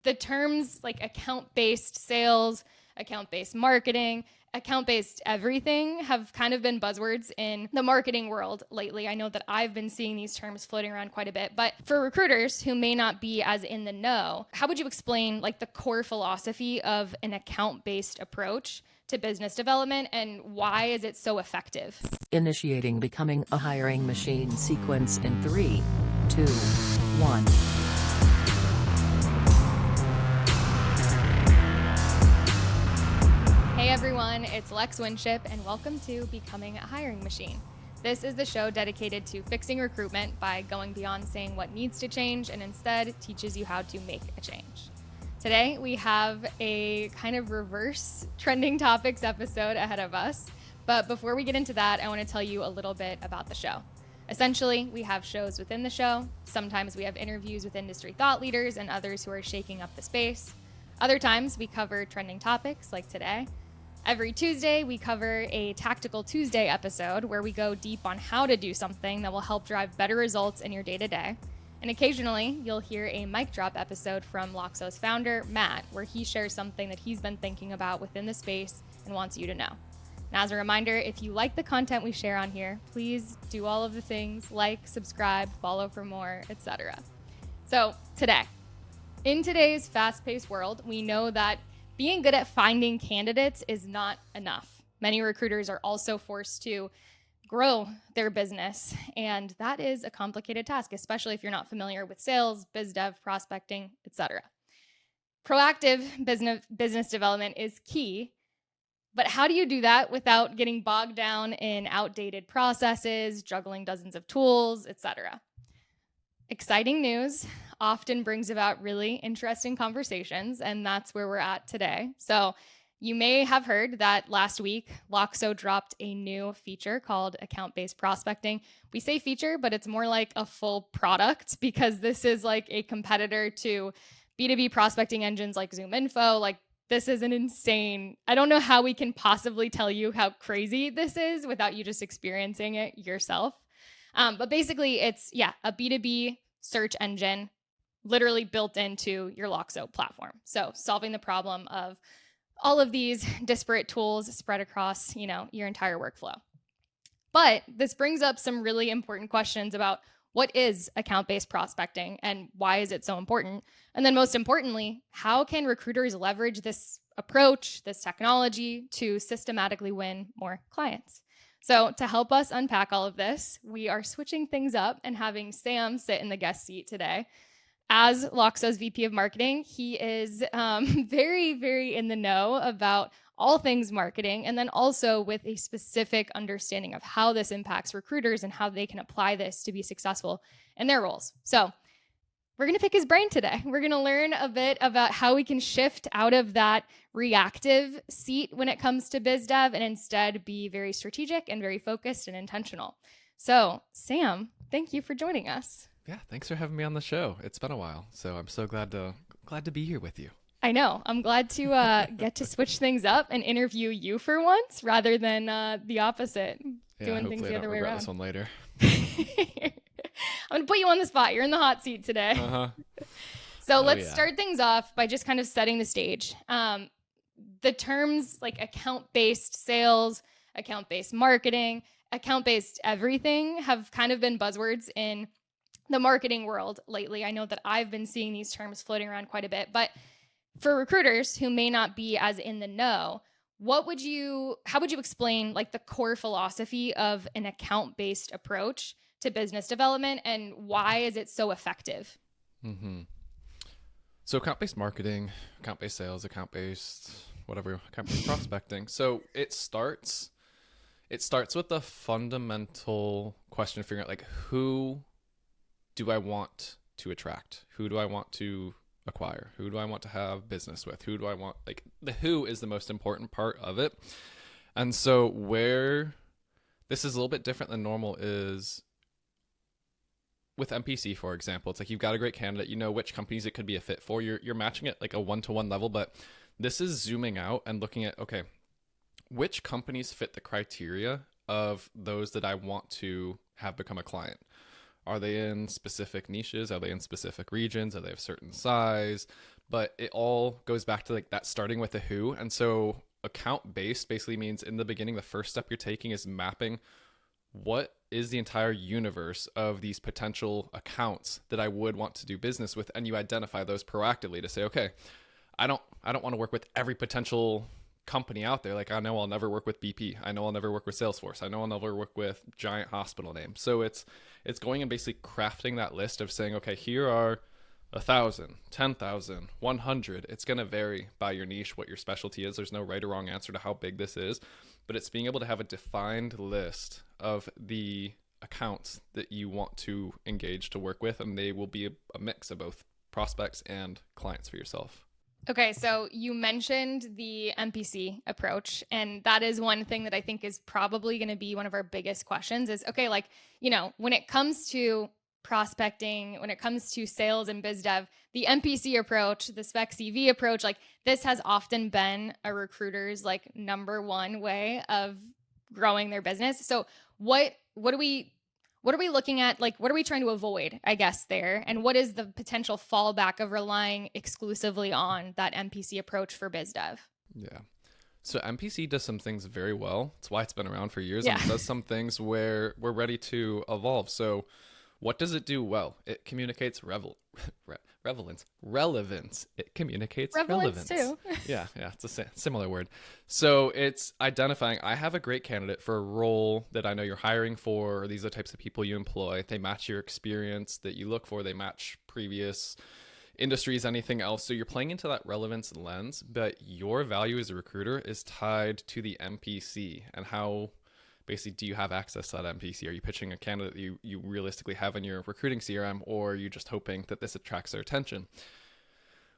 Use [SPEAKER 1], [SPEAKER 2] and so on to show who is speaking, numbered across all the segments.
[SPEAKER 1] the terms like account-based sales, account-based marketing, account-based everything have kind of been buzzwords in the marketing world lately. I know that I've been seeing these terms floating around quite a bit, but for recruiters who may not be as in the know, how would you explain like the core philosophy of an account-based approach to business development, and why is it so effective?
[SPEAKER 2] Initiating becoming a hiring machine sequence in 3, 2, 1.
[SPEAKER 1] Hey everyone, it's Lex Winship, and welcome to Becoming a Hiring Machine. This is the show dedicated to fixing recruitment by going beyond saying what needs to change and instead teaches you how to make a change. Today, we have a kind of reverse trending topics episode ahead of us. But before we get into that, I want to tell you a little bit about the show. Essentially, we have shows within the show. Sometimes we have interviews with industry thought leaders and others who are shaking up the space. Other times, we cover trending topics like today. Every Tuesday, we cover a Tactical Tuesday episode where we go deep on how to do something that will help drive better results in your day-to-day. And occasionally, you'll hear a mic drop episode from Loxo's founder, Matt, where he shares something that he's been thinking about within the space and wants you to know. Now, as a reminder, if you like the content we share on here, please do all of the things like, subscribe, follow for more, etc. So in today's fast-paced world, we know that being good at finding candidates is not enough. Many recruiters are also forced to grow their business, and that is a complicated task, especially if you're not familiar with sales, biz dev, prospecting, etc. Proactive business development is key, but how do you do that without getting bogged down in outdated processes, juggling dozens of tools, etc.? Exciting news often brings about really interesting conversations, and that's where we're at today. So you may have heard that last week, Loxo dropped a new feature called account-based prospecting. We say feature, but it's more like a full product because this is like a competitor to B2B prospecting engines like ZoomInfo. Like, this is an insane, I don't know how we can possibly tell you how crazy this is without you just experiencing it yourself. But basically, it's, a B2B search engine literally built into your Loxo platform. So solving the problem of all of these disparate tools spread across, your entire workflow. But this brings up some really important questions about what is account-based prospecting and why is it so important? And then most importantly, how can recruiters leverage this approach, this technology to systematically win more clients? So to help us unpack all of this, we are switching things up and having Sam sit in the guest seat today. As Loxo's VP of Marketing, he is very, very in the know about all things marketing, and then also with a specific understanding of how this impacts recruiters and how they can apply this to be successful in their roles. So we're going to pick his brain today. We're going to learn a bit about how we can shift out of that reactive seat when it comes to biz dev and instead be very strategic and very focused and intentional. So, Sam, thank you for joining us.
[SPEAKER 3] Yeah, thanks for having me on the show. It's been a while, so I'm so glad to be here with you.
[SPEAKER 1] I know. I'm glad to get to switch things up and interview you for once rather than the opposite, doing things the other way around.
[SPEAKER 3] This one later.
[SPEAKER 1] I'm going to put you on the spot. You're in the hot seat today. So let's start things off by just kind of setting the stage. The terms like account-based sales, account-based marketing, account-based everything have kind of been buzzwords in the marketing world lately. I know that I've been seeing these terms floating around quite a bit, but for recruiters who may not be as in the know, how would you explain like the core philosophy of an account-based approach to business development, and why is it so effective?
[SPEAKER 3] So account-based marketing, account-based sales, account-based prospecting. So it starts with the fundamental question of figuring out like, who do I want to attract? Who do I want to acquire? Who do I want to have business with? Who do I want? Like, the who is the most important part of it. And so where this is a little bit different than normal is with MPC, for example. It's like you've got a great candidate, you know which companies it could be a fit for. You're matching it like a one-to-one level, but this is zooming out and looking at, okay, which companies fit the criteria of those that I want to have become a client? Are they in specific niches? Are they in specific regions? Are they of certain size, but it all goes back to like that starting with the who. And so account based basically means in the beginning, the first step you're taking is mapping what is the entire universe of these potential accounts that I would want to do business with. And you identify those proactively to say, okay, I don't want to work with every potential company out there. Like I know I'll never work with BP. I know I'll never work with Salesforce. I know I'll never work with giant hospital names. So it's going and basically crafting that list of saying, okay, here are 1,000, 10,000, 100. It's going to vary by your niche, what your specialty is. There's no right or wrong answer to how big this is, but it's being able to have a defined list of the accounts that you want to engage to work with, and they will be a mix of both prospects and clients for yourself.
[SPEAKER 1] Okay, so you mentioned the MPC approach, and that is one thing that I think is probably going to be one of our biggest questions is, okay, like, when it comes to prospecting, when it comes to sales and biz dev, the MPC approach, the spec CV approach, like this has often been a recruiter's like number one way of growing their business. So what are we looking at? Like, what are we trying to avoid, I guess, there? And what is the potential fallback of relying exclusively on that MPC approach for biz dev?
[SPEAKER 3] Yeah. So MPC does some things very well. It's why it's been around for years.
[SPEAKER 1] Yeah.
[SPEAKER 3] And it does some things where we're ready to evolve. So what does it do well? It communicates relevance. It communicates relevance.
[SPEAKER 1] Too.
[SPEAKER 3] yeah, it's a similar word. So it's identifying, I have a great candidate for a role that I know you're hiring for, or these are the types of people you employ. They match your experience that you look for. They match previous industries, anything else. So you're playing into that relevance lens, but your value as a recruiter is tied to the MPC and how basically, do you have access to that MPC? Are you pitching a candidate that you realistically have in your recruiting CRM, or are you just hoping that this attracts their attention?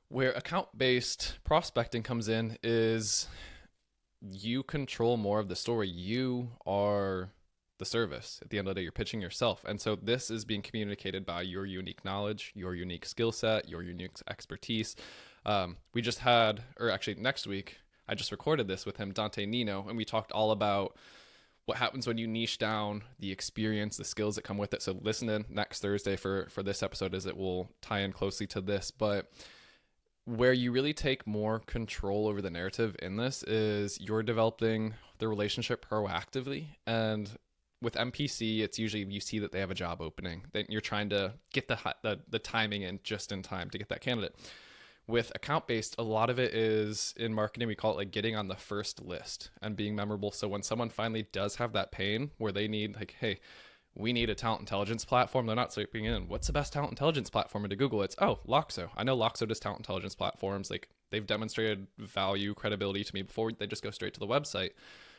[SPEAKER 3] Where account-based prospecting comes in is you control more of the story. You are the service. At the end of the day, you're pitching yourself. And so this is being communicated by your unique knowledge, your unique skill set, your unique expertise. We just had, or actually next week, I just recorded this with him, Dante Nino, and we talked all about what happens when you niche down the experience, the skills that come with it. So listen in next Thursday for this episode, as it will tie in closely to this. But where you really take more control over the narrative in this is you're developing the relationship proactively. And with MPC, it's usually you see that they have a job opening. Then you're trying to get the timing in just in time to get that candidate. With account-based, a lot of it is in marketing, we call it like getting on the first list and being memorable. So when someone finally does have that pain where they need like, hey, we need a talent intelligence platform, they're not typing in, what's the best talent intelligence platform? Into Google, it's, oh, Loxo. I know Loxo does talent intelligence platforms. Like they've demonstrated value, credibility to me before they just go straight to the website.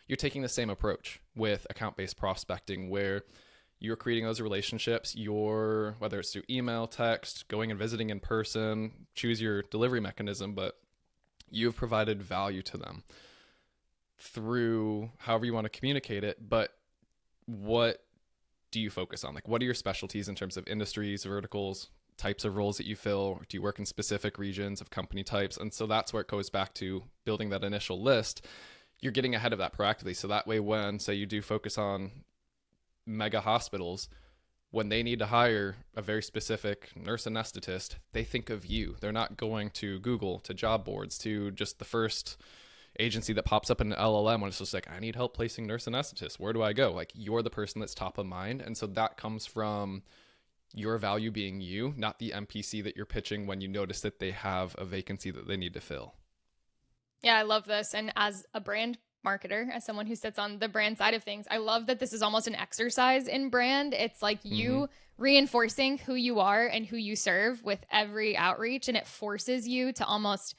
[SPEAKER 3] You're taking the same approach with account-based prospecting where you're creating those relationships, whether it's through email, text, going and visiting in person, choose your delivery mechanism, but you've provided value to them through however you want to communicate it. But what do you focus on? Like, what are your specialties in terms of industries, verticals, types of roles that you fill? Do you work in specific regions of company types? And so that's where it goes back to building that initial list. You're getting ahead of that proactively. So that way, when, say, you do focus on mega hospitals, when they need to hire a very specific nurse anesthetist, they think of you. They're not going to Google, to job boards, to just the first agency that pops up in an LLM when it's just like, I need help placing nurse anesthetists. Where do I go? Like, you're the person that's top of mind. And so that comes from your value being you, not the MPC that you're pitching when you notice that they have a vacancy that they need to fill.
[SPEAKER 1] Yeah, I love this. And as a brand marketer, as someone who sits on the brand side of things, I love that this is almost an exercise in brand. It's like you reinforcing who you are and who you serve with every outreach. And it forces you to almost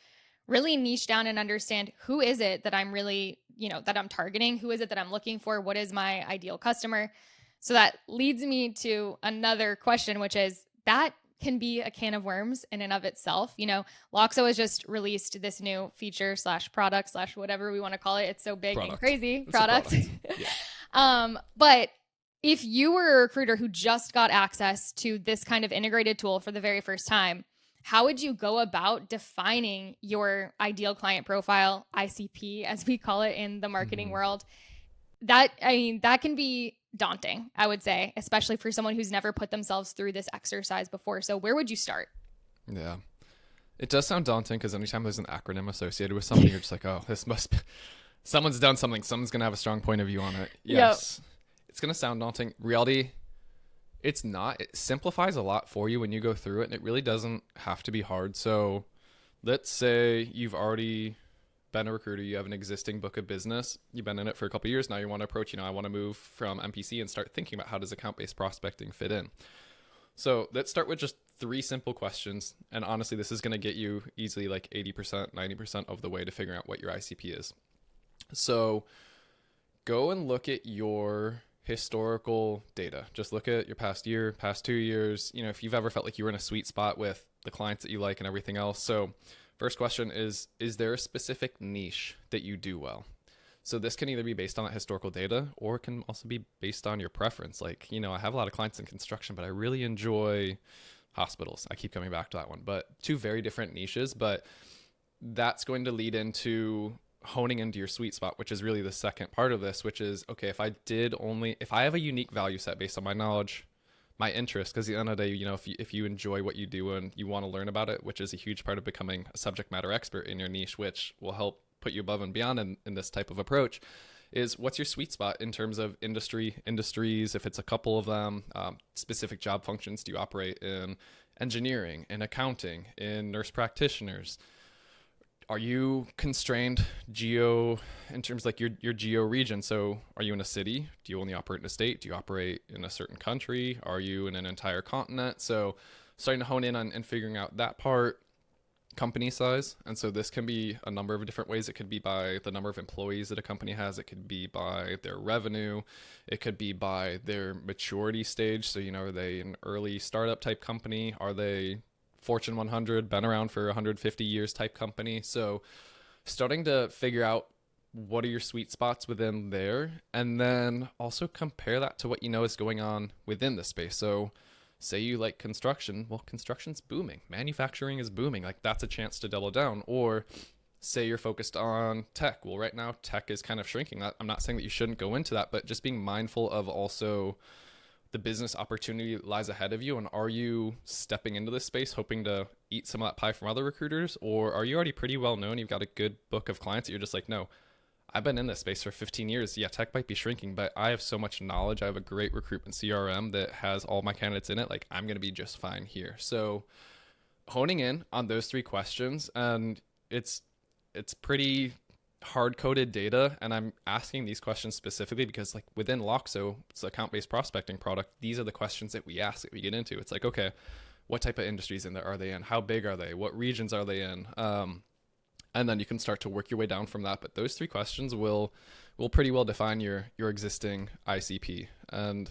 [SPEAKER 1] really niche down and understand, who is it that I'm really, that I'm targeting? Who is it that I'm looking for? What is my ideal customer? So that leads me to another question, which is that can be a can of worms in and of itself. Loxo has just released this new feature / product / whatever we want to call it. It's so big and crazy. Product. Yeah. But if you were a recruiter who just got access to this kind of integrated tool for the very first time, how would you go about defining your ideal client profile, ICP, as we call it in the marketing world? That can be daunting, I would say, especially for someone who's never put themselves through this exercise before. So where would you start?
[SPEAKER 3] Yeah. It does sound daunting because anytime there's an acronym associated with something, you're just like, oh, this must be, someone's done something. Someone's going to have a strong point of view on it. Yes. It's going to sound daunting. Reality, it's not. It simplifies a lot for you when you go through it, and it really doesn't have to be hard. So let's say you've already been a recruiter, you have an existing book of business, you've been in it for a couple of years now, you want to approach, I want to move from MPC and start thinking about how does account-based prospecting fit in. So let's start with just 3 simple questions. And honestly, this is going to get you easily like 80%, 90% of the way to figuring out what your ICP is. So go and look at your historical data. Just look at your past year, past 2 years, if you've ever felt like you were in a sweet spot with the clients that you like and everything else. So first question is there a specific niche that you do well? So this can either be based on that historical data, or it can also be based on your preference. Like, I have a lot of clients in construction, but I really enjoy hospitals. I keep coming back to that one, but 2 very different niches, but that's going to lead into honing into your sweet spot, which is really the second part of this, which is, okay, if I have a unique value set based on my knowledge, my interest, because at the end of the day, if you enjoy what you do and you want to learn about it, which is a huge part of becoming a subject matter expert in your niche, which will help put you above and beyond in this type of approach, is what's your sweet spot in terms of industries, if it's a couple of them, specific job functions. Do you operate in engineering, in accounting, in nurse practitioners? Are you constrained in terms like your geo region? So are you in a city? Do you only operate in a state? Do you operate in a certain country? Are you in an entire continent? So starting to hone in on and figuring out that part. Company size. And so this can be a number of different ways. It could be by the number of employees that a company has. It could be by their revenue. It could be by their maturity stage. So, are they an early startup type company? Are they Fortune 100, been around for 150 years type company? So starting to figure out what are your sweet spots within there, and then also compare that to what is going on within the space. So say you like construction, well, construction's booming. Manufacturing is booming. Like, that's a chance to double down. Or say you're focused on tech. Well, right now, tech is kind of shrinking. I'm not saying that you shouldn't go into that, but just being mindful of also the business opportunity that lies ahead of you. And are you stepping into this space hoping to eat some of that pie from other recruiters? Or are you already pretty well known? You've got a good book of clients that you're just like, no, I've been in this space for 15 years. Yeah, tech might be shrinking, but I have so much knowledge. I have a great recruitment CRM that has all my candidates in it. Like, I'm going to be just fine here. So honing in on those 3 questions, and it's pretty hard-coded data. And I'm asking these questions specifically because, like, within Loxo, it's an account-based prospecting product. These are the questions that we ask, that we get into. It's like, okay, what type of industries are they in? How big are they? What regions are they in? And then you can start to work your way down from that. But those 3 questions will pretty well define your existing ICP. And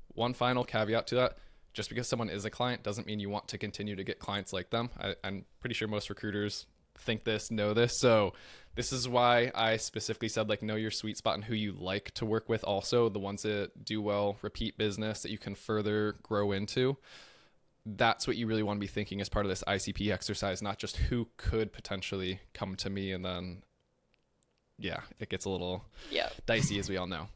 [SPEAKER 3] one final caveat to that, just because someone is a client doesn't mean you want to continue to get clients like them. I'm pretty sure most recruiters think this, know this. So this is why I specifically said, like, know your sweet spot and who you like to work with. Also, the ones that do well, repeat business that you can further grow into. That's what you really want to be thinking as part of this ICP exercise, not just who could potentially come to me. And then, yeah, it gets a little dicey, as we all know.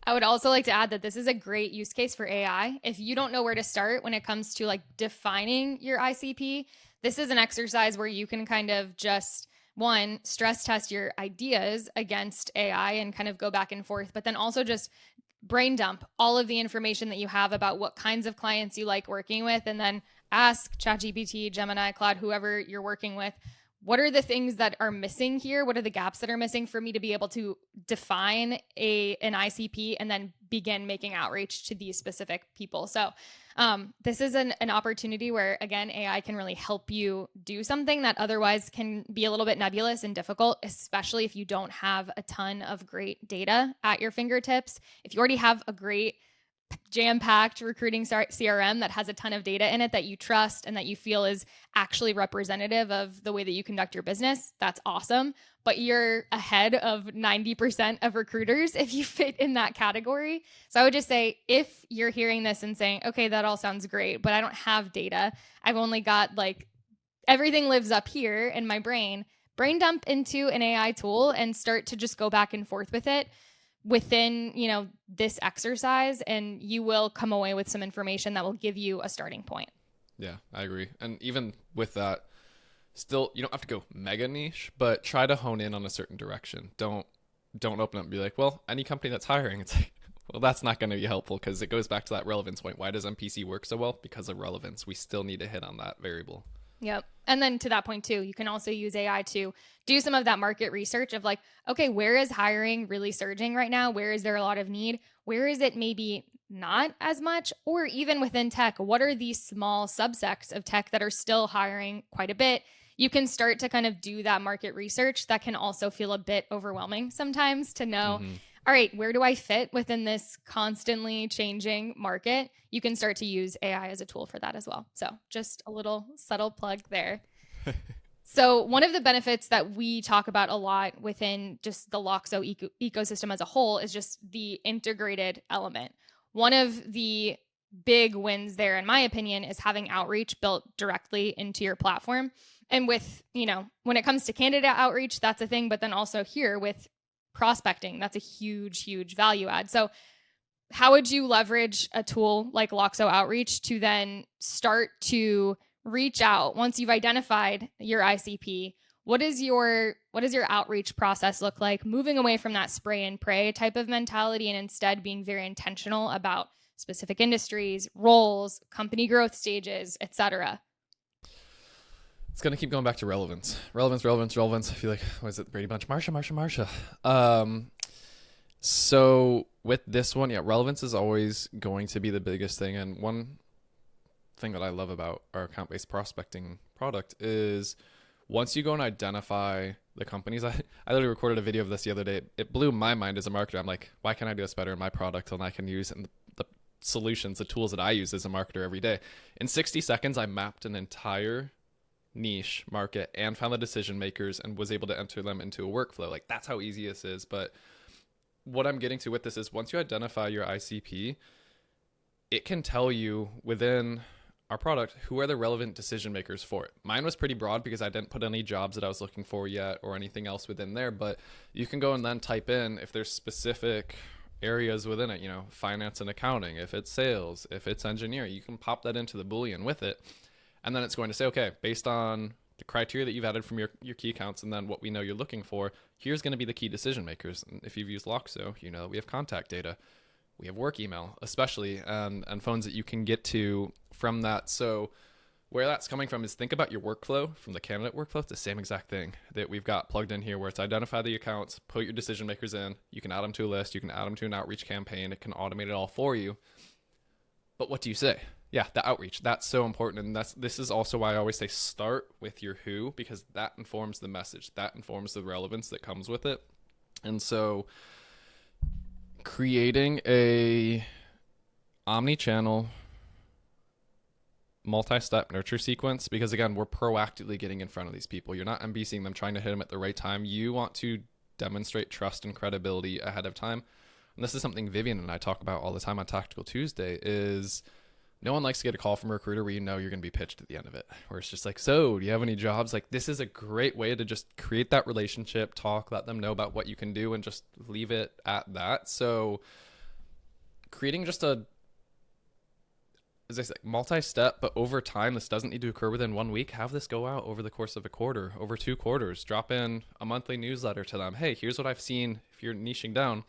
[SPEAKER 1] I would also like to add that this is a great use case for AI. If you don't know where to start when it comes to like defining your ICP, this is an exercise where you can kind of just, one, stress test your ideas against AI and kind of go back and forth, but then also just brain dump all of the information that you have about what kinds of clients you like working with, and then ask ChatGPT, Gemini, Claude, whoever you're working with, what are the things that are missing here? What are the gaps that are missing for me to be able to define an ICP and then begin making outreach to these specific people? So this is an opportunity where, again, AI can really help you do something that otherwise can be a little bit nebulous and difficult, especially if you don't have a ton of great data at your fingertips. If you already have a great jam-packed recruiting CRM that has a ton of data in it that you trust and that you feel is actually representative of the way that you conduct your business, that's awesome. But you're ahead of 90% of recruiters if you fit in that category. So I would just say, if you're hearing this and saying, okay, that all sounds great, but I don't have data, I've only got like everything lives up here in my brain dump into an AI tool and start to just go back and forth with it within, this exercise, and you will come away with some information that will give you a starting point.
[SPEAKER 3] Yeah, I agree. And even with that, Still, you don't have to go mega niche, but try to hone in on a certain direction. Don't open up and be like, well, any company that's hiring, it's like, well, that's not going to be helpful, because it goes back to that relevance point. Why does MPC work so well? Because of relevance. We still need to hit on that variable.
[SPEAKER 1] Yep. And then to that point too, you can also use AI to do some of that market research of like, okay, where is hiring really surging right now? Where is there a lot of need? Where is it maybe not as much? Or even within tech, what are these small subsects of tech that are still hiring quite a bit? You can start to kind of do that market research. That can also feel a bit overwhelming sometimes to know, all right, where do I fit within this constantly changing market? You can start to use AI as a tool for that as well. So just a little subtle plug there. So one of the benefits that we talk about a lot within just the Loxo ecosystem as a whole is just the integrated element. One of the big wins there, in my opinion, is having outreach built directly into your platform. And with, when it comes to candidate outreach, that's a thing. But then also here with prospecting, that's a huge, huge value add. So how would you leverage a tool like Loxo Outreach to then start to reach out once you've identified your ICP? What does your outreach process look like, moving away from that spray and pray type of mentality and instead being very intentional about specific industries, roles, company growth stages, etc.?
[SPEAKER 3] It's going to keep going back to relevance. Relevance. I feel like, what is it, Brady Bunch? Marsha. So with this one, relevance is always going to be the biggest thing. And one thing that I love about our account-based prospecting product is once you go and identify the companies, I literally recorded a video of this the other day. It blew my mind as a marketer. I'm like, why can't I do this better in my product? And I can use the solutions, the tools that I use as a marketer every day. In 60 seconds, I mapped an entire niche market and found the decision makers and was able to enter them into a workflow. Like, that's how easy this is. But what I'm getting to with this is once you identify your ICP, it can tell you within our product who are the relevant decision makers for it. Mine was pretty broad because I didn't put any jobs that I was looking for yet or anything else within there, but you can go and then type in if there's specific areas within it, finance and accounting, if it's sales, if it's engineering, you can pop that into the Boolean with it. And then it's going to say, okay, based on the criteria that you've added from your key accounts and then what we know you're looking for, here's going to be the key decision makers. And if you've used Loxo, we have contact data. We have work email, especially, and phones that you can get to from that. So where that's coming from is think about your workflow from the candidate workflow. It's the same exact thing that we've got plugged in here where it's identify the accounts, put your decision makers in. You can add them to a list. You can add them to an outreach campaign. It can automate it all for you. But what do you say? Yeah, the outreach, that's so important. And this is also why I always say start with your who, because that informs the message. That informs the relevance that comes with it. And so creating a omni-channel multi-step nurture sequence, because again, we're proactively getting in front of these people. You're not MBCing them, trying to hit them at the right time. You want to demonstrate trust and credibility ahead of time. And this is something Vivian and I talk about all the time on Tactical Tuesday is no one likes to get a call from a recruiter where you're going to be pitched at the end of it, where it's just like, so do you have any jobs? Like, this is a great way to just create that relationship, talk, let them know about what you can do, and just leave it at that. So creating just as I say, multi-step, but over time, this doesn't need to occur within 1 week. Have this go out over the course of a quarter, over 2 quarters. Drop in a monthly newsletter to them. Hey, here's what I've seen. If you're niching down,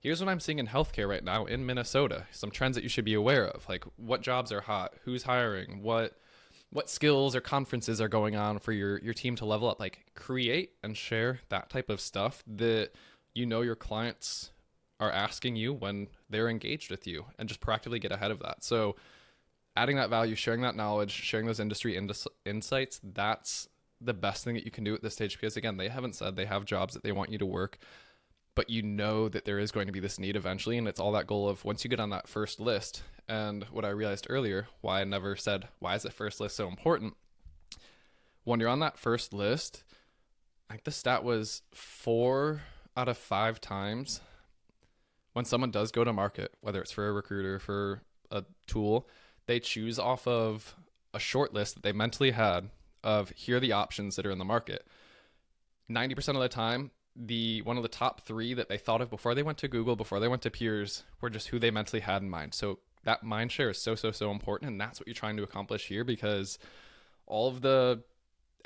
[SPEAKER 3] here's what I'm seeing in healthcare right now in Minnesota. Some trends that you should be aware of, like what jobs are hot, who's hiring, what skills or conferences are going on for your team to level up. Like, create and share that type of stuff that your clients are asking you when they're engaged with you, and just proactively get ahead of that. So adding that value, sharing that knowledge, sharing those industry insights, that's the best thing that you can do at this stage, because again, they haven't said they have jobs that they want you to work, but that there is going to be this need eventually. And it's all that goal of once you get on that first list. And what I realized earlier, why I never said, why is the first list so important? When you're on that first list, I think the stat was 4 out of 5 times when someone does go to market, whether it's for a recruiter, for a tool, they choose off of a short list that they mentally had of here are the options that are in the market. 90% of the time, one of the top 3 that they thought of before they went to Google, before they went to peers, were just who they mentally had in mind. So that mind share is so important. And that's what you're trying to accomplish here, because all of the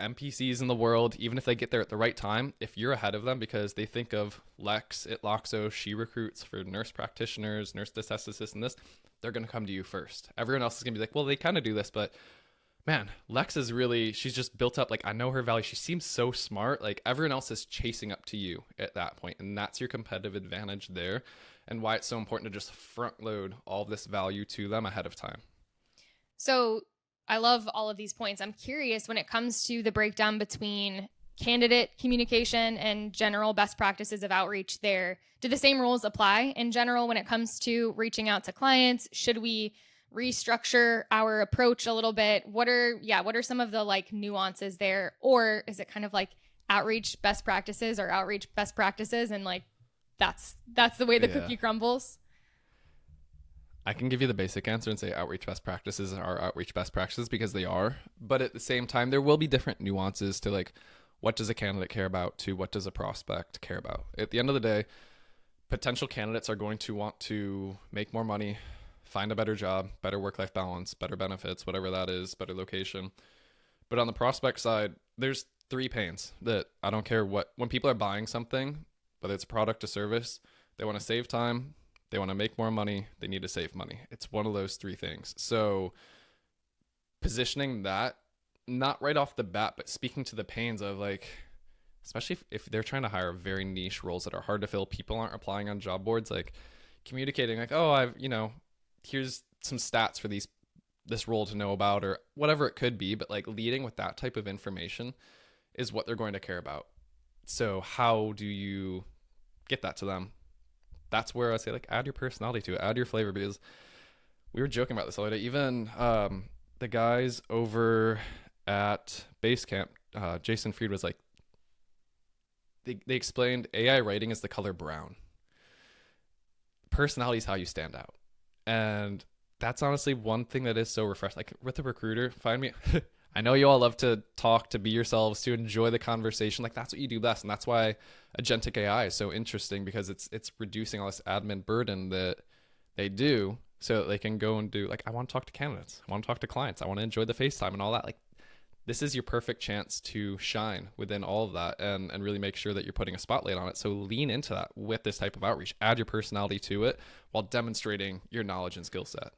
[SPEAKER 3] NPCs in the world, even if they get there at the right time, if you're ahead of them, because they think of Lex at Loxo, she recruits for nurse practitioners, nurse anesthetists, and this, they're going to come to you first. Everyone else is going to be like, well, they kind of do this, but man, Lex is really, she's just built up. Like, I know her value. She seems so smart. Like, everyone else is chasing up to you at that point, and that's your competitive advantage there, and why it's so important to just front load all this value to them ahead of time.
[SPEAKER 1] So I love all of these points. I'm curious, when it comes to the breakdown between candidate communication and general best practices of outreach there, do the same rules apply in general when it comes to reaching out to clients? Should we restructure our approach a little bit? What are some of the like nuances there? Or is it kind of like outreach best practices or outreach best practices, and like that's the way the cookie crumbles?
[SPEAKER 3] I can give you the basic answer and say outreach best practices are outreach best practices, because they are. But at the same time, there will be different nuances to like, what does a candidate care about to what does a prospect care about? At the end of the day, potential candidates are going to want to make more money, find a better job, better work-life balance, better benefits, whatever that is, better location. But on the prospect side, there's three pains that I don't care what, when people are buying something, whether it's a product or service, they want to save time, they want to make more money, they need to save money. It's one of those three things. So positioning that, not right off the bat, but speaking to the pains of like, especially if they're trying to hire very niche roles that are hard to fill, people aren't applying on job boards, like communicating like, oh, here's some stats for this role to know about, or whatever it could be, but like leading with that type of information is what they're going to care about. So how do you get that to them? That's where I say like add your personality to it, add your flavor, because we were joking about this the other day. Even the guys over at Basecamp, Jason Fried was like, they explained AI writing is the color brown. Personality is how you stand out. And that's honestly one thing that is so refreshing. Like with a recruiter, find me. I know you all love to talk, to be yourselves, to enjoy the conversation. Like that's what you do best. And that's why agentic AI is so interesting, because it's reducing all this admin burden that they do, so that they can go and do like, I want to talk to candidates, I want to talk to clients, I want to enjoy the FaceTime and all that. Like this is your perfect chance to shine within all of that, and really make sure that you're putting a spotlight on it. So lean into that with this type of outreach, add your personality to it while demonstrating your knowledge and skill set.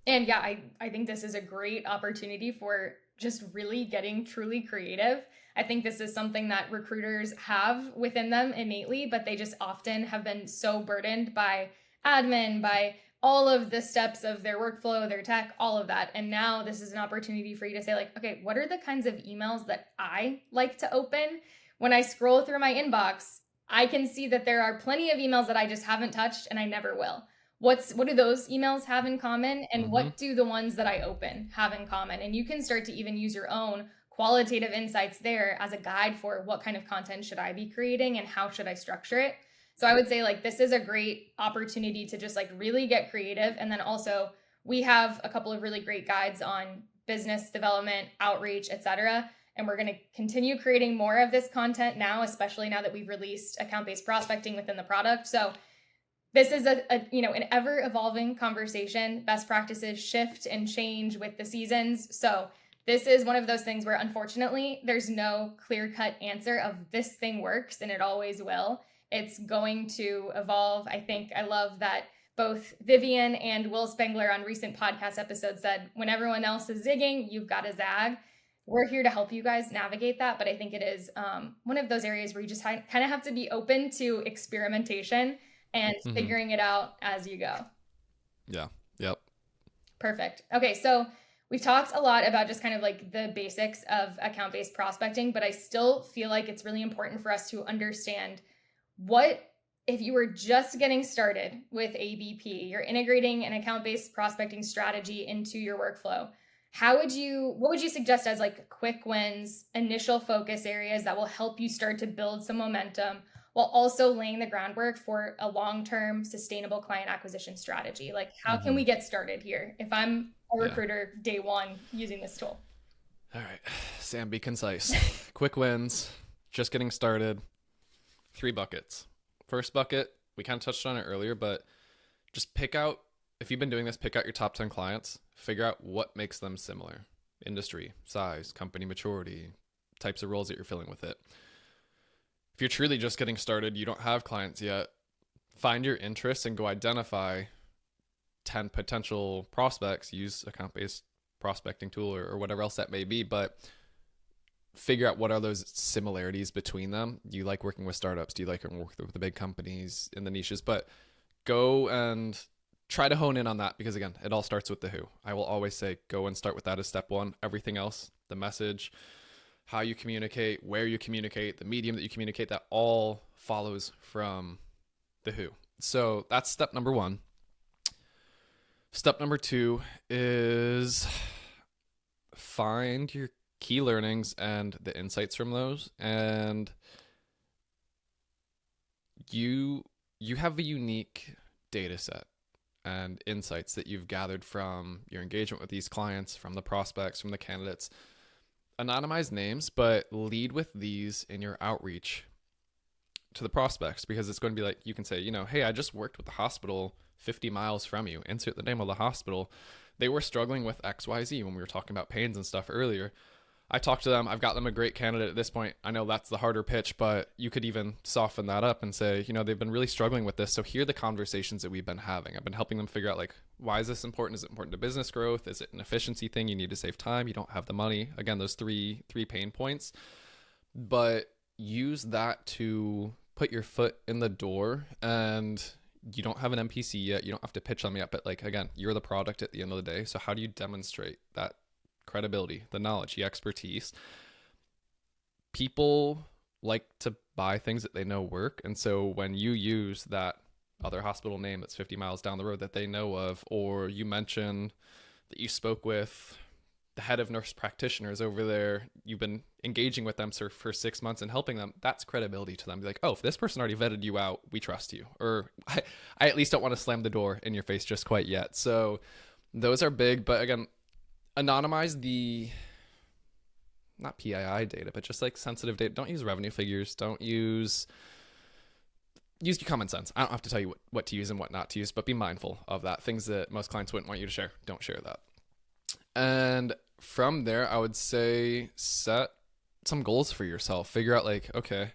[SPEAKER 1] And yeah, I think this is a great opportunity for just really getting truly creative. I think this is something that recruiters have within them innately, but they just often have been so burdened by admin, by all of the steps of their workflow, their tech, all of that. And now this is an opportunity for you to say like, okay, what are the kinds of emails that I like to open? When I scroll through my inbox, I can see that there are plenty of emails that I just haven't touched and I never will. What do those emails have in common? And what do the ones that I open have in common? And you can start to even use your own qualitative insights there as a guide for what kind of content should I be creating and how should I structure it. So I would say like this is a great opportunity to just like really get creative. And then also we have a couple of really great guides on business development, outreach, etc. And we're going to continue creating more of this content now, especially now that we've released account-based prospecting within the product. So this is an ever evolving conversation. Best practices shift and change with the seasons. So this is one of those things where unfortunately there's no clear-cut answer of this thing works and it always will. It's going to evolve. I think I love that both Vivian and Will Spengler on recent podcast episodes said, when everyone else is zigging, you've got to zag. We're here to help you guys navigate that. But I think it is one of those areas where you just kind of have to be open to experimentation and figuring it out as you go.
[SPEAKER 3] Yeah. Yep.
[SPEAKER 1] Perfect. Okay. So we've talked a lot about just kind of like the basics of account-based prospecting, but I still feel like it's really important for us to understand what, if you were just getting started with ABP, you're integrating an account-based prospecting strategy into your workflow. What would you suggest as like quick wins, initial focus areas that will help you start to build some momentum while also laying the groundwork for a long-term sustainable client acquisition strategy? Like how can we get started here if I'm a recruiter day one using this tool?
[SPEAKER 3] All right, Sam, be concise. Quick wins, just getting started. 3 buckets. First bucket, we kind of touched on it earlier, but just pick out, if you've been doing this, pick out your top 10 clients, figure out what makes them similar. Industry, size, company maturity, types of roles that you're filling with it. If you're truly just getting started, you don't have clients yet, find your interests and go identify 10 potential prospects. Use account-based prospecting tool or whatever else that may be, but figure out what are those similarities between them. Do you like working with startups? Do you like working with the big companies in the niches? But go and try to hone in on that, because again, it all starts with the who. I will always say go and start with that as step one. Everything else, the message, how you communicate, where you communicate, the medium that you communicate, that all follows from the who. So that's step number one. Step number two is find your key learnings and the insights from those. And you have a unique data set and insights that you've gathered from your engagement with these clients, from the prospects, from the candidates. Anonymize names, but lead with these in your outreach to the prospects, because it's going to be like, you can say, hey, I just worked with the hospital 50 miles from you. Insert the name of the hospital. They were struggling with XYZ when we were talking about pains and stuff earlier. I talked to them. I've got them a great candidate at this point. I know that's the harder pitch, but you could even soften that up and say, they've been really struggling with this. So here are the conversations that we've been having. I've been helping them figure out, like, why is this important? Is it important to business growth? Is it an efficiency thing? You need to save time. You don't have the money. Again, those three pain points. But use that to put your foot in the door. And you don't have an MPC yet. You don't have to pitch them yet. But like, again, you're the product at the end of the day. So how do you demonstrate that credibility, the knowledge, the expertise? People like to buy things that they know work. And so when you use that other hospital name that's 50 miles down the road that they know of, or you mention that you spoke with the head of nurse practitioners over there, you've been engaging with them for 6 months and helping them, that's credibility to them. Be like, oh, if this person already vetted you out, we trust you. Or I at least don't want to slam the door in your face just quite yet. So those are big. But again, anonymize the, not PII data, but just like sensitive data. Don't use revenue figures. Don't use your common sense. I don't have to tell you what to use and what not to use, but be mindful of that. Things that most clients wouldn't want you to share, don't share that. And from there, I would say set some goals for yourself. Figure out, like, okay,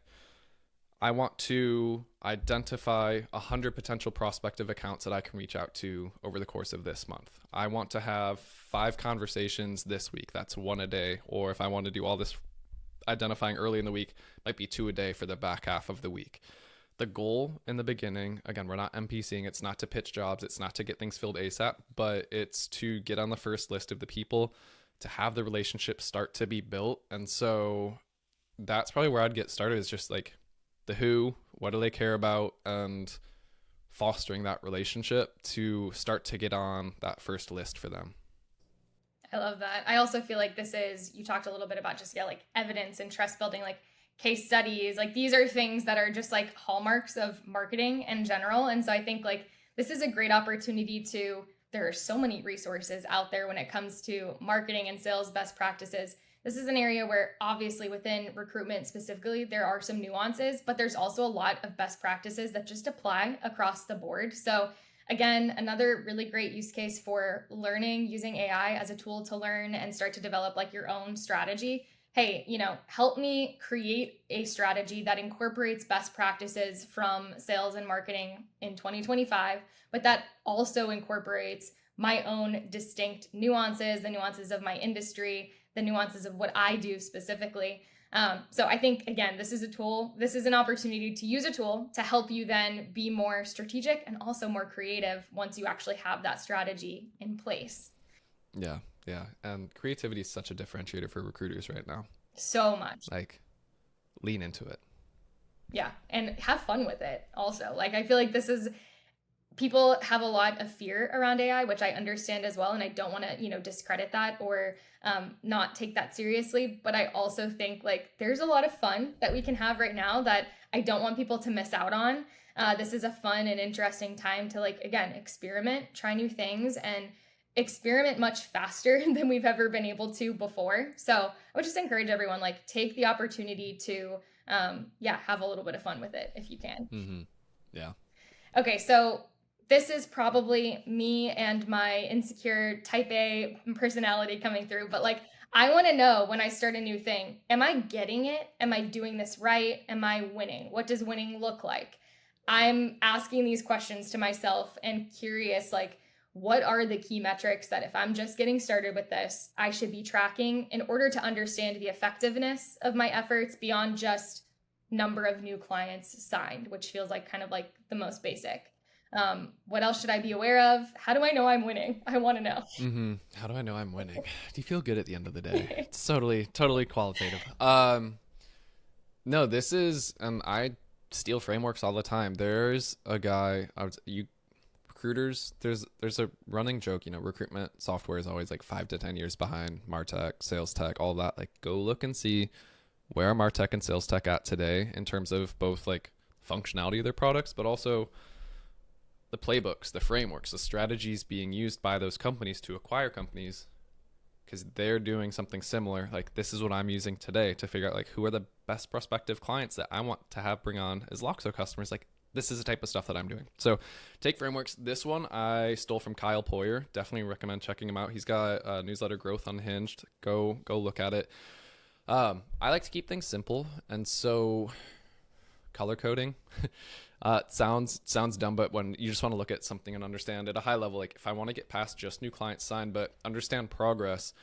[SPEAKER 3] I want to identify 100 potential prospective accounts that I can reach out to over the course of this month. I want to have 5 conversations this week. That's 1 a day. Or if I want to do all this identifying early in the week, might be 2 a day for the back half of the week. The goal in the beginning, again, we're not MPCing. It's not to pitch jobs. It's not to get things filled ASAP, but it's to get on the first list of the people, to have the relationship start to be built. And so that's probably where I'd get started, is just like the who, what do they care about, and fostering that relationship to start to get on that first list for them.
[SPEAKER 1] I love that. I also feel like you talked a little bit about just, like evidence and trust building, like case studies. Like these are things that are just like hallmarks of marketing in general. And so I think like this is a great opportunity there are so many resources out there when it comes to marketing and sales best practices. This is an area where obviously within recruitment specifically, there are some nuances, but there's also a lot of best practices that just apply across the board. So again, another really great use case for learning, using AI as a tool to learn and start to develop like your own strategy. Hey, help me create a strategy that incorporates best practices from sales and marketing in 2025, but that also incorporates my own distinct nuances, the nuances of my industry, the nuances of what I do specifically. So I think, again, this is an opportunity to use a tool to help you then be more strategic and also more creative once you actually have that strategy in place.
[SPEAKER 3] Yeah. And creativity is such a differentiator for recruiters right now.
[SPEAKER 1] So much.
[SPEAKER 3] Like, lean into it.
[SPEAKER 1] Yeah. And have fun with it also. Like, I feel like people have a lot of fear around AI, which I understand as well. And I don't want to, discredit that or not take that seriously. But I also think like there's a lot of fun that we can have right now that I don't want people to miss out on. This is a fun and interesting time to, like, again, experiment, try new things, and experiment much faster than we've ever been able to before. So I would just encourage everyone, like, take the opportunity to, have a little bit of fun with it if you can.
[SPEAKER 3] Mm-hmm. Yeah.
[SPEAKER 1] Okay. So this is probably me and my insecure type A personality coming through, but like, I want to know when I start a new thing, am I getting it? Am I doing this right? Am I winning? What does winning look like? I'm asking these questions to myself and curious, like, what are the key metrics that if I'm just getting started with this, I should be tracking in order to understand the effectiveness of my efforts beyond just number of new clients signed, which feels like kind of like the most basic. What else should I be aware of? How do I know I'm winning? I want to know.
[SPEAKER 3] How do I know I'm winning? Do you feel good at the end of the day? It's totally qualitative. No, this is, and I steal frameworks all the time. There's a guy, recruiters, there's a running joke, recruitment software is always like 5 to 10 years behind MarTech, sales tech, all that. Like, go look and see where are MarTech and sales tech at today in terms of both like functionality of their products, but also the playbooks, the frameworks, the strategies being used by those companies to acquire companies, because they're doing something similar. Like, this is what I'm using today to figure out like who are the best prospective clients that I want to have bring on as Loxo customers. Like, this is the type of stuff that I'm doing. So take frameworks. This one I stole from Kyle Poyer. Definitely recommend checking him out. He's got a newsletter, Growth Unhinged. Go look at it. I like to keep things simple, and so color coding sounds dumb, but when you just want to look at something and understand at a high level, like if I want to get past just new clients signed but understand progress,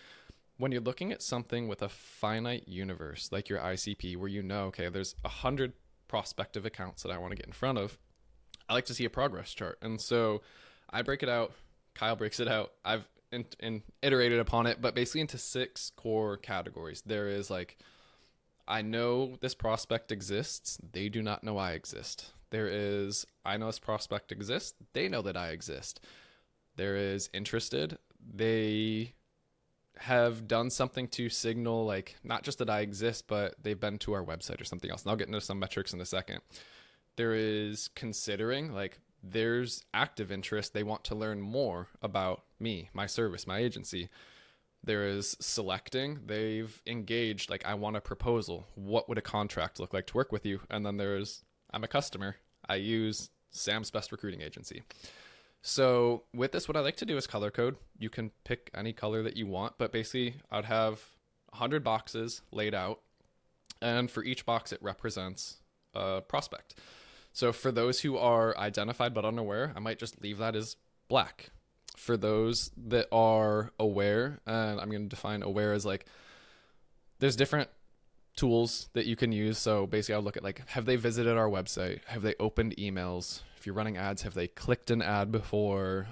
[SPEAKER 3] when you're looking at something with a finite universe like your ICP, where okay, there's 100 prospective accounts that I want to get in front of, I like to see a progress chart. And so I break it out, Kyle breaks it out, I've iterated upon it, but basically into 6 core categories. There is like, I know this prospect exists, they do not know I exist. There is, I know this prospect exists, they know that I exist. There is interested, they have done something to signal like not just that I exist, but they've been to our website or something else. And I'll get into some metrics in a second. There is considering, like there's active interest, they want to learn more about me, my service, my agency. There is selecting, they've engaged, like I want a proposal, what would a contract look like to work with you? And then there's, I'm a customer, I use Sam's Best Recruiting Agency. So with this, what I like to do is color code. You can pick any color that you want, but basically I'd have 100 boxes laid out, and for each box it represents a prospect. So for those who are identified but unaware, I might just leave that as black. For those that are aware, and I'm going to define aware as like, there's different tools that you can use. So basically I'll look at like, have they visited our website? Have they opened emails? If you're running ads, have they clicked an ad before?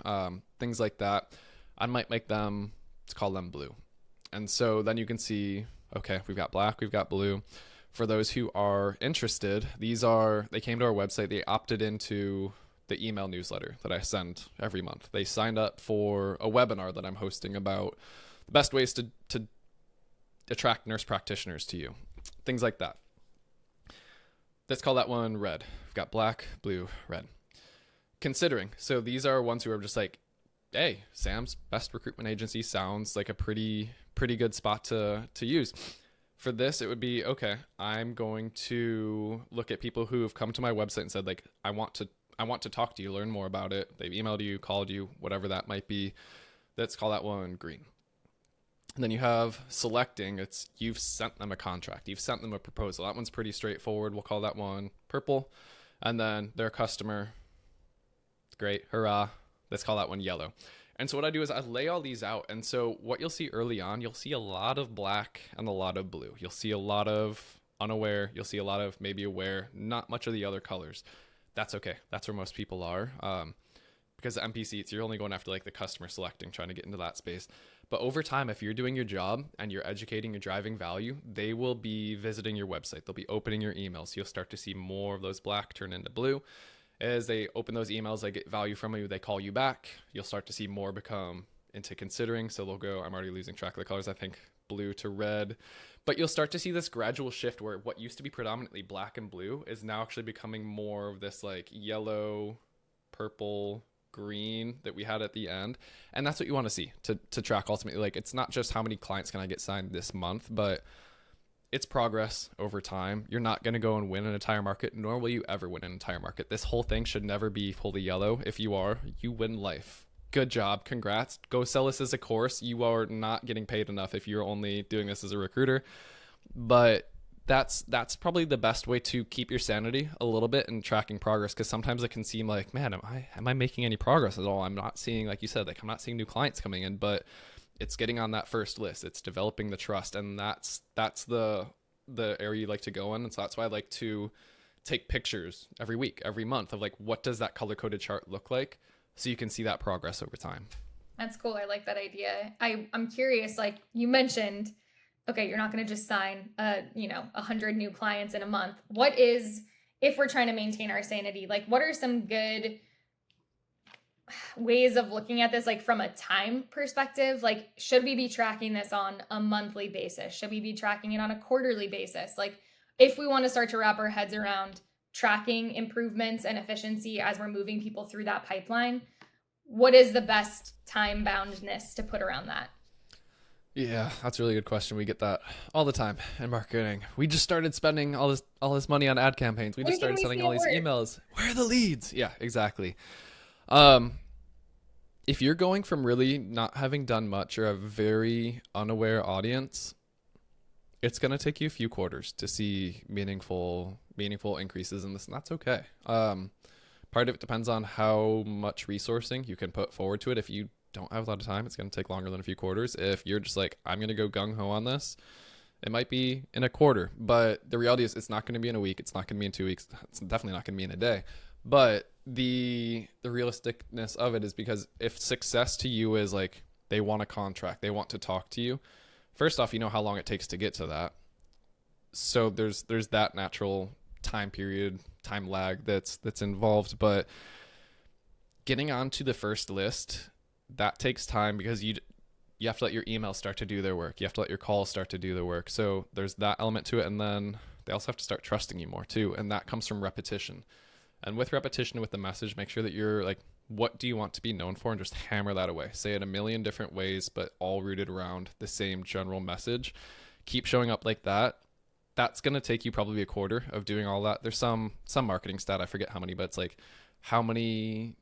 [SPEAKER 3] Things like that. I might make them, let's call them blue. And so then you can see, okay, we've got black, we've got blue. For those who are interested, they came to our website, they opted into the email newsletter that I send every month. They signed up for a webinar that I'm hosting about the best ways to attract nurse practitioners to you. Things like that. Let's call that one red. We've got black, blue, red. Considering. So these are ones who are just like, hey, Sam's Best Recruitment Agency sounds like a pretty good spot to use. For this, it would be, okay, I'm going to look at people who have come to my website and said like, I want to talk to you, learn more about it. They've emailed you, called you, whatever that might be. Let's call that one green. And then you have selecting. It's you've sent them a contract. You've sent them a proposal. That one's pretty straightforward. We'll call that one purple. And then their customer. Great. Hurrah. Let's call that one yellow. And so what I do is I lay all these out. And so what you'll see early on, you'll see a lot of black and a lot of blue. You'll see a lot of unaware. You'll see a lot of maybe aware, not much of the other colors. That's okay. That's where most people are. Because the MPC, you're only going after like the customer selecting, trying to get into that space. But over time, if you're doing your job and you're educating, you're driving value, they will be visiting your website. They'll be opening your emails. You'll start to see more of those black turn into blue. As they open those emails, they get value from you, they call you back. You'll start to see more become into considering. So they'll go, I'm already losing track of the colors, I think blue to red. But you'll start to see this gradual shift where what used to be predominantly black and blue is now actually becoming more of this like yellow, purple, green that we had at the end. And that's what you want to see to track ultimately. Like, it's not just how many clients can I get signed this month, but it's progress over time. You're not going to go and win an entire market, nor will you ever win an entire market. This whole thing should never be fully yellow. If you are, you win life. good job, congrats, go sell this as a course. You are not getting paid enough if you're only doing this as a recruiter. But that's probably the best way to keep your sanity a little bit and tracking progress, because sometimes it can seem like, man, am I making any progress at all? I'm not seeing, like you said, like I'm not seeing new clients coming in, but it's getting on that first list, it's developing the trust, and that's the area you like to go in. And so that's why I like to take pictures every week, every month, of like, what does that color coded chart look like, so you can see that progress over time.
[SPEAKER 1] That's cool. I like that idea. I'm curious, like you mentioned, okay, you're not going to just sign 100 new clients in a month. What is, if we're trying to maintain our sanity, like what are some good ways of looking at this, like from a time perspective? Like, should we be tracking this on a monthly basis? Should we be tracking it on a quarterly basis? Like, if we want to start to wrap our heads around tracking improvements and efficiency as we're moving people through that pipeline, what is the best time boundness to put around that?
[SPEAKER 3] Yeah, that's a really good question. We get that all the time in marketing. We just started spending all this money on ad campaigns. We just started sending all these emails. Where are the leads? Yeah, exactly. If you're going from really not having done much or a very unaware audience, it's going to take you a few quarters to see meaningful increases in this, and that's okay. Part of it depends on how much resourcing you can put forward to it. If you don't have a lot of time, it's going to take longer than a few quarters. If you're just like, I'm going to go gung-ho on this, it might be in a quarter. But the reality is, it's not going to be in a week. It's not going to be in 2 weeks. It's definitely not going to be in a day. But the realisticness of it is, because if success to you is like, they want a contract, they want to talk to you, first off, you know how long it takes to get to that. So there's that natural time period, time lag that's involved. But getting onto the first list, that takes time, because you have to let your emails start to do their work. You have to let your calls start to do their work. So there's that element to it. And then they also have to start trusting you more too. And that comes from repetition. And with repetition, with the message, make sure that you're like, what do you want to be known for? And just hammer that away. Say it a million different ways, but all rooted around the same general message. Keep showing up like that. That's going to take you probably a quarter of doing all that. There's some marketing stat, I forget how many, but it's like how many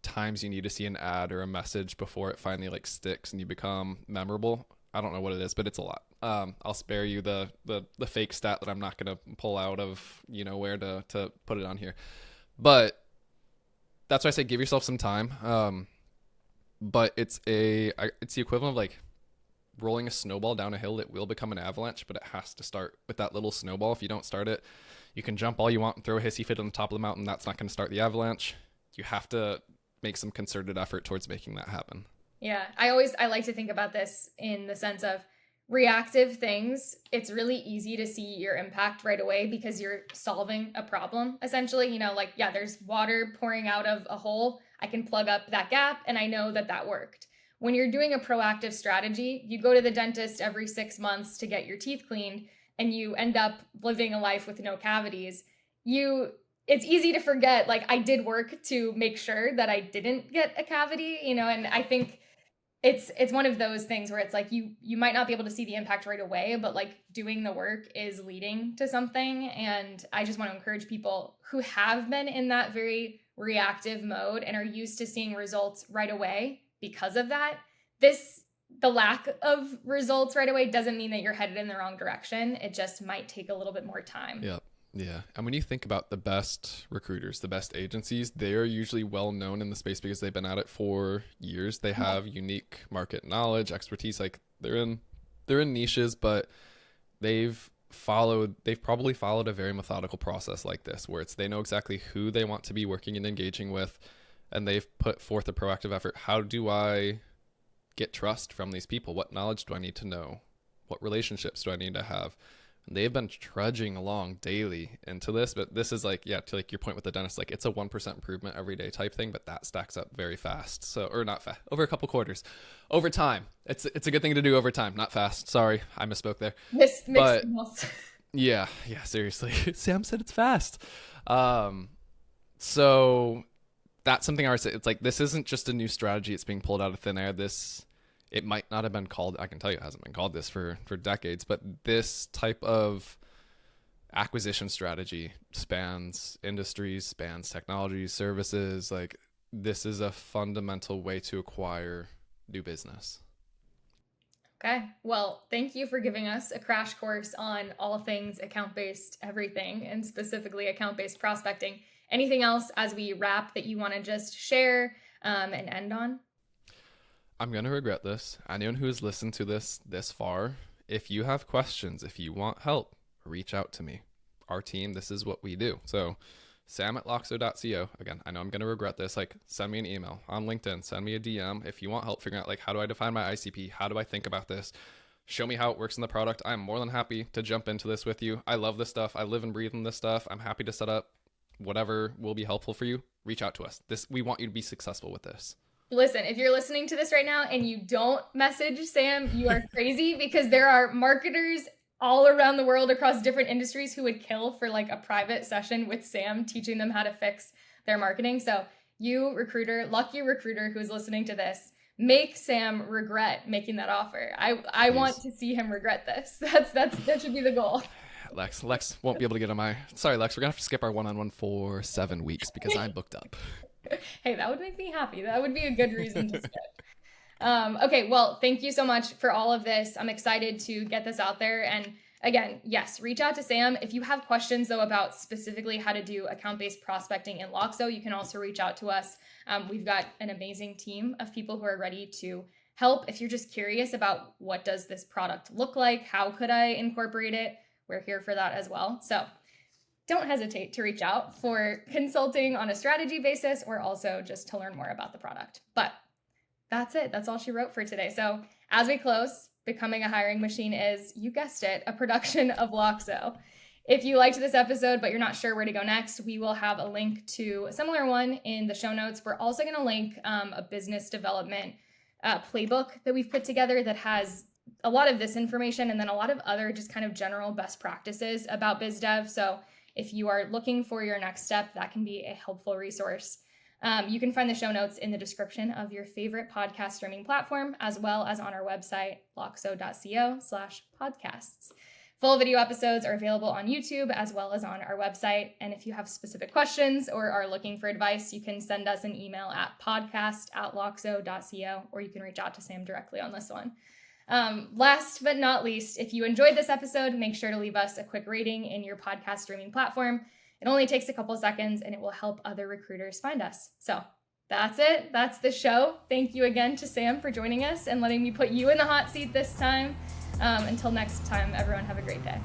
[SPEAKER 3] times you need to see an ad or a message before it finally like sticks and you become memorable. I don't know what it is, but it's a lot. I'll spare you the fake stat that I'm not going to pull out of, where to put it on here. But that's why I say give yourself some time. But it's the equivalent of like rolling a snowball down a hill. It will become an avalanche, but it has to start with that little snowball. If you don't start it, you can jump all you want and throw a hissy fit on the top of the mountain. That's not going to start the avalanche. You have to make some concerted effort towards making that happen.
[SPEAKER 1] Yeah, I like to think about this in the sense of reactive things. It's really easy to see your impact right away because you're solving a problem, essentially. There's water pouring out of a hole. I can plug up that gap, and I know that worked. When you're doing a proactive strategy, you go to the dentist every 6 months to get your teeth cleaned, and you end up living a life with no cavities. It's easy to forget, like, I did work to make sure that I didn't get a cavity, and I think it's one of those things where it's like you might not be able to see the impact right away, but like doing the work is leading to something. And I just want to encourage people who have been in that very reactive mode and are used to seeing results right away because of that. The lack of results right away doesn't mean that you're headed in the wrong direction. It just might take a little bit more time.
[SPEAKER 3] Yep. Yeah. And when you think about the best recruiters, the best agencies, they are usually well known in the space because they've been at it for years. They have unique market knowledge, expertise. Like they're in niches, but they've probably followed a very methodical process like this, where they know exactly who they want to be working and engaging with, and they've put forth a proactive effort. How do I get trust from these people? What knowledge do I need to know? What relationships do I need to have? They've been trudging along daily into this, but this is like, to like your point with the dentist, like it's a 1% improvement every day type thing, but that stacks up very fast. So, or not fast, over a couple quarters, over time. It's a good thing to do over time, not fast. Sorry, I misspoke there.
[SPEAKER 1] But
[SPEAKER 3] yeah, seriously. Sam said it's fast. So that's something I would say. It's like, this isn't just a new strategy. It's being pulled out of thin air. It might not have been called, I can tell you it hasn't been called this for decades, but this type of acquisition strategy spans industries, spans technologies, services. Like this is a fundamental way to acquire new business.
[SPEAKER 1] Okay. Well, thank you for giving us a crash course on all things account-based everything, and specifically account-based prospecting. Anything else as we wrap that you want to just share and end on?
[SPEAKER 3] I'm going to regret this. Anyone who has listened to this far, if you have questions, if you want help, reach out to me. Our team, this is what we do. So sam@loxo.co. Again, I know I'm going to regret this. Like, send me an email on LinkedIn, send me a DM if you want help figuring out, like, how do I define my ICP? How do I think about this? Show me how it works in the product. I'm more than happy to jump into this with you. I love this stuff. I live and breathe in this stuff. I'm happy to set up whatever will be helpful for you. Reach out to us. We want you to be successful with this.
[SPEAKER 1] Listen, if you're listening to this right now and you don't message Sam, you are crazy, because there are marketers all around the world across different industries who would kill for like a private session with Sam teaching them how to fix their marketing. So you recruiter, lucky recruiter who's listening to this, make Sam regret making that offer. I want to see him regret this. That should be the goal.
[SPEAKER 3] Lex won't be able to get on my... Sorry, Lex, we're going to have to skip our one-on-one for 7 weeks because I'm booked up.
[SPEAKER 1] Hey, that would make me happy. That would be a good reason to skip. Okay, well, thank you so much for all of this. I'm excited to get this out there. And again, yes, reach out to Sam. If you have questions, though, about specifically how to do account-based prospecting in Loxo, you can also reach out to us. We've got an amazing team of people who are ready to help. If you're just curious about what does this product look like, how could I incorporate it, we're here for that as well. So don't hesitate to reach out for consulting on a strategy basis, or also just to learn more about the product. But that's it. That's all she wrote for today. So as we close, Becoming a Hiring Machine is, you guessed it, a production of Loxo. If you liked this episode, but you're not sure where to go next, we will have a link to a similar one in the show notes. We're also going to link a business development playbook that we've put together that has a lot of this information and then a lot of other just kind of general best practices about biz dev. So if you are looking for your next step, that can be a helpful resource. You can find the show notes in the description of your favorite podcast streaming platform, as well as on our website, loxo.co/podcasts. Full video episodes are available on YouTube as well as on our website. And if you have specific questions or are looking for advice, you can send us an email at podcast@loxo.co, or you can reach out to Sam directly on this one. Last but not least, if you enjoyed this episode, make sure to leave us a quick rating in your podcast streaming platform. It only takes a couple of seconds and it will help other recruiters find us. So that's it. That's the show. Thank you again to Sam for joining us and letting me put you in the hot seat this time. Until next time, everyone have a great day.